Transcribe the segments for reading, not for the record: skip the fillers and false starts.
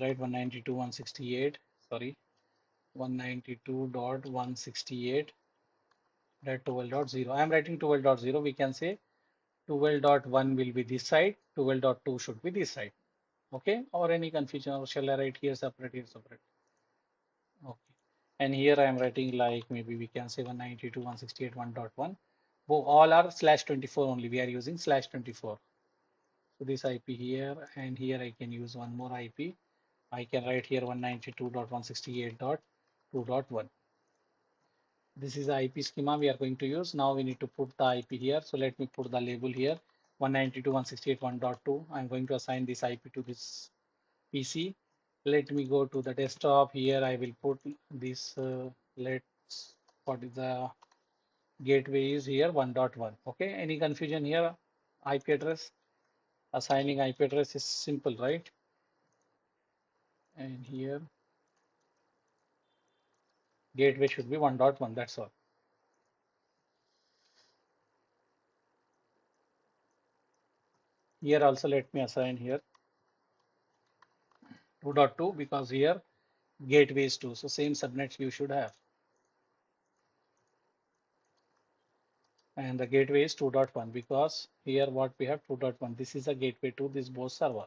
Write 192.168, sorry, 192.168.12.0. I am writing 12.0. We can say 12.1 will be this side, 12.2 should be this side. Okay, or any confusion, or shall I write here separate, here separate? Okay, and here I am writing like maybe we can say 192.168.1.1. All are /24 only. We are using /24. So this IP here, and here I can use one more IP. I can write here 192.168.2.1. This is the IP schema we are going to use. Now we need to put the IP here. So let me put the label here 192.168.1.2. I'm going to assign this IP to this PC. Let me go to the desktop. Here I will put this, let's, what is the gateway is here 1.1. Okay, any confusion here? IP address, assigning IP address is simple, right? And here gateway should be 1.1, that's all. Here also let me assign here 2.2 because here gateway is 2, so same subnets you should have. And the gateway is 2.1 because here what we have 2.1, this is a gateway to this both server.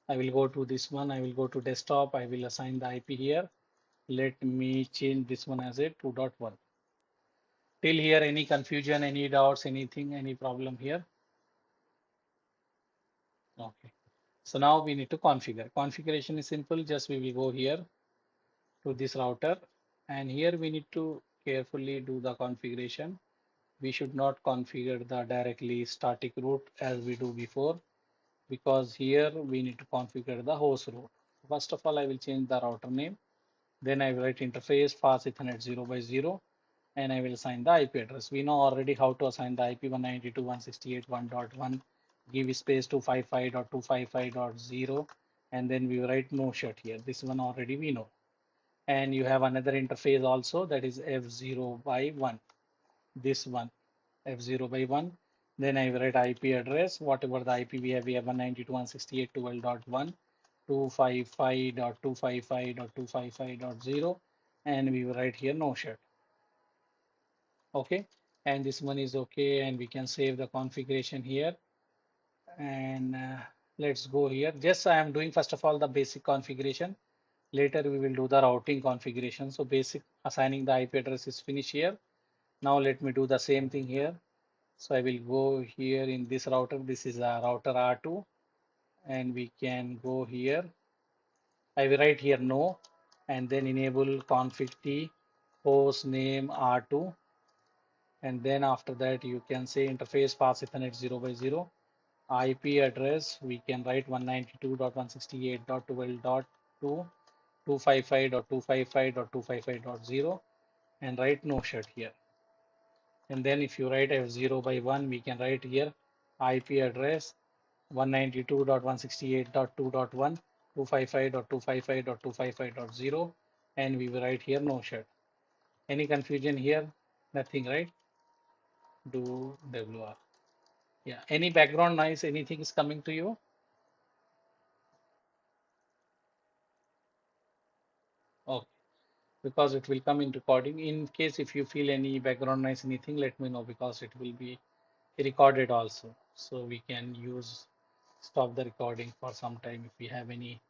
I will go to this one, I will go to desktop, I will assign the IP here. Let me change this one as a 2.1. Till here, any confusion, any doubts, anything, any problem here? Okay. So now we need to configure. Configuration is simple. Just we will go here to this router, and here we need to carefully do the configuration. We should not configure the directly static route as we do before, because here we need to configure the host route. First of all, I will change the router name. Then I will write interface fast Ethernet 0x0, and I will assign the IP address. We know already how to assign the IP 192.168.1.1. Give space 255.255.0, and then we write no shut here. This one already we know. And you have another interface also, that is F0/1. This one, F0/1. Then I will write IP address, whatever the IP we have 192.168.12.1, 255.255.255.0, and we will write here no shut. Okay, and this one is okay, and we can save the configuration here. And let's go here. Just I am doing first of all the basic configuration. Later we will do the routing configuration. So basic assigning the IP address is finished here. Now let me do the same thing here. So I will go here in this router. This is a router R2, and we can go here. I will write here no, and then enable config T host name R2. And then after that you can say interface pass Ethernet 0x0. IP address we can write 192.168.12.2, 255.255.255.0, and write no shut here. And then if you write F0/1, we can write here IP address 192.168.2.1, 255.255.255.0, and we will write here no shut. Any confusion here? Nothing, right? Do WR. Yeah. Any background noise? Anything is coming to you? Okay. Because it will come in recording. In case if you feel any background noise, anything, let me know, because it will be recorded also. So we can stop the recording for some time if we have any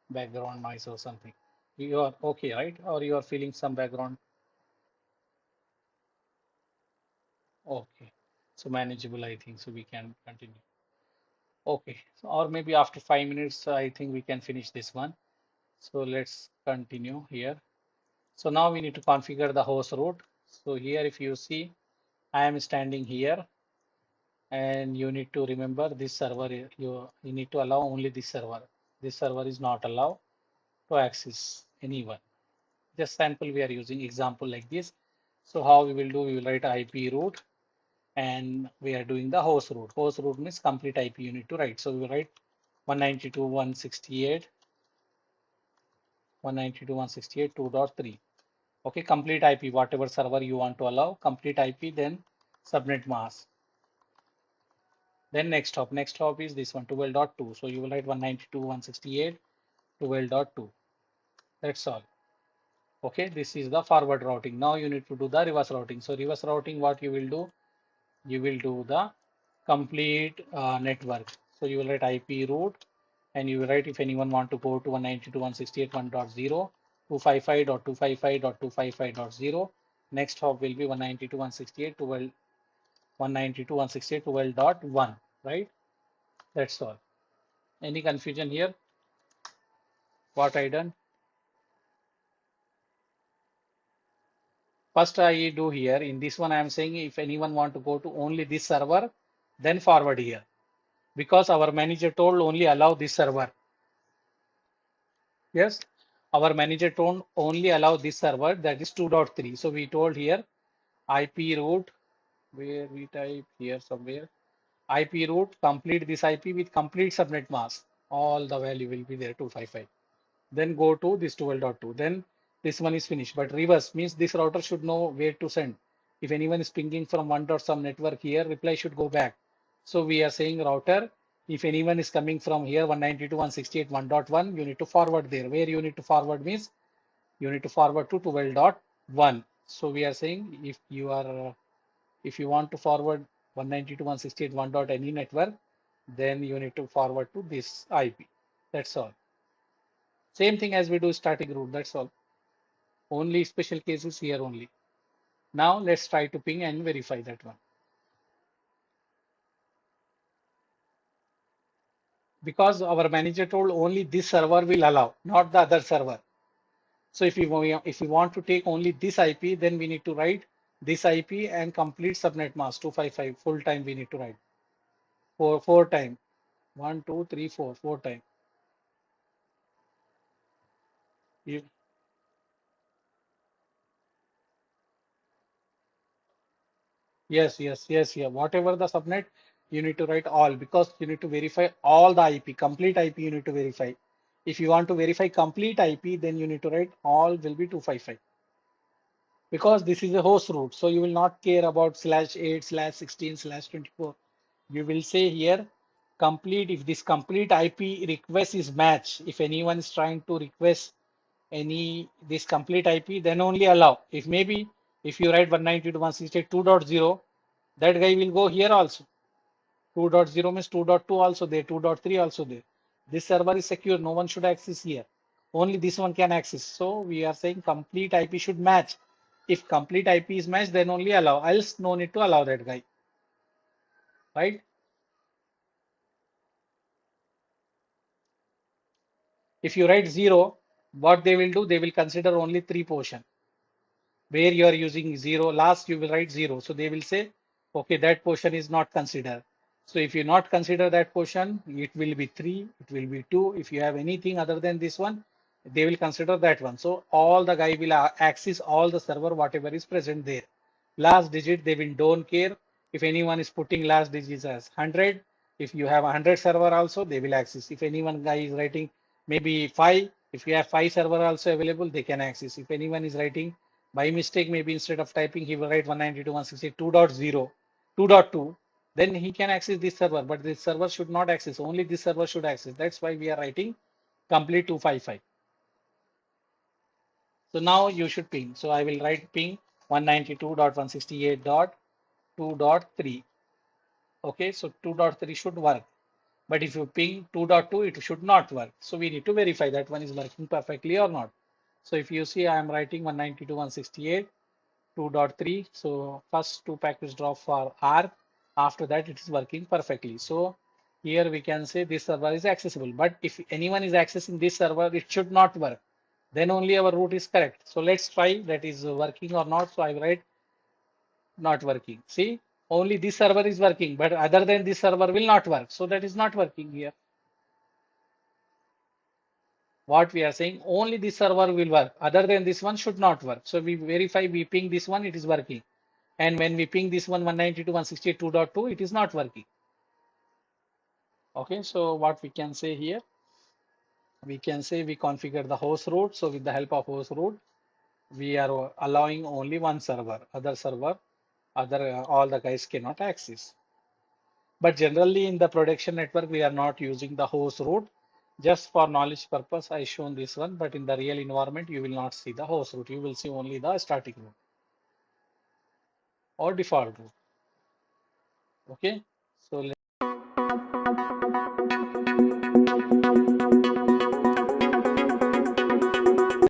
background noise or something. You are okay, right? Or you are feeling some background? Okay. So manageable, I think. So we can continue. Okay. So, or maybe after 5 minutes, I think we can finish this one. So let's continue here. So now we need to configure the host route. So here, if you see, I am standing here, and you need to remember this server, you need to allow only this server. This server is not allowed to access anyone. Just sample we are using example like this. So how we will do, we will write IP route, and we are doing the host route. Host route means complete IP you need to write. So we will write 192.168.2.3. Okay, complete IP, whatever server you want to allow, complete IP, then subnet mask. Then next hop is this one 12.2. So you will write 192.168.12.2. That's all. Okay, this is the forward routing. Now you need to do the reverse routing. So reverse routing, what you will do? You will do the complete network. So you will write IP route, and you will write if anyone want to go to 192.168.1.0, 255.255.255.0. Next hop will be 192.168.12.1, right? That's all. Any confusion here? What I done? First I do here in this one, I am saying if anyone want to go to only this server, then forward here, because our manager told only allow this server. Yes, our manager told only allow this server, that is 2.3. So we told here IP route, where we type here somewhere, IP route, complete this IP with complete subnet mask. All the value will be there 255. Then go to this 12.2. Then this one is finished. But reverse means this router should know where to send. If anyone is pinging from one dot some network here, reply should go back. So we are saying router, if anyone is coming from here 192.168.1.1, you need to forward there. Where you need to forward means you need to forward to 12.1. So we are saying if you want to forward 192.168.1. Any network, then you need to forward to this IP. That's all. Same thing as we do static route. That's all. Only special cases here only. Now let's try to ping and verify that one. Because our manager told only this server will allow, not the other server. So if we want to take only this IP, then we need to write this IP and complete subnet mask 255 full time we need to write. Four time. 1, 2, 3, 4, 4 time. You, yes. Whatever the subnet, you need to write all, because you need to verify all the IP, complete IP you need to verify. If you want to verify complete IP, then you need to write all will be 255. Because this is a host route, so you will not care about /8/16/24. You will say here complete, if this complete IP request is match, if anyone is trying to request any this complete IP, then only allow. If maybe if you write 192.168.2.0, that guy will go here also. 2.0 means 2.2 also there, 2.3 also there. This server is secure, no one should access here. Only this one can access. So we are saying complete IP should match. If complete IP is matched, then only allow, else no need to allow that guy, right? If you write 0, what they will do, they will consider only 3 portion. Where you are using 0, last you will write 0. So they will say, okay, that portion is not considered. So if you not consider that portion, it will be 3, it will be 2. If you have anything other than this one, they will consider that one. So all the guy will access all the server, whatever is present there. Last digit, they will don't care. If anyone is putting last digits as 100, if you have 100 server also, they will access. If anyone guy is writing maybe 5, if you have 5 server also available, they can access. If anyone is writing by mistake, maybe instead of typing, he will write 192.168.2.0, 2.2, then he can access this server, but this server should not access, only this server should access. That's why we are writing complete 255. So now you should ping. So I will write ping 192.168.2.3. Okay, so 2.3 should work. But if you ping 2.2, it should not work. So we need to verify that one is working perfectly or not. So if you see, I am writing 192.168. 2.3. So first 2 packets drop for R. After that, it is working perfectly. So here we can say this server is accessible. But if anyone is accessing this server, it should not work. Then only our route is correct. So let's try that is working or not. So I write not working. See, only this server is working, but other than this server will not work. So that is not working here. What we are saying, only this server will work. Other than this one should not work. So we verify, we ping this one, it is working. And when we ping this one 192.168.2.2, it is not working. Okay, so what we can say here, we can say we configure the host route. So with the help of host route, we are allowing only one server, other server, all the guys cannot access. But generally in the production network, we are not using the host route. Just for knowledge purpose, I shown this one, but in the real environment, you will not see the host route. You will see only the static route or default route. Okay. So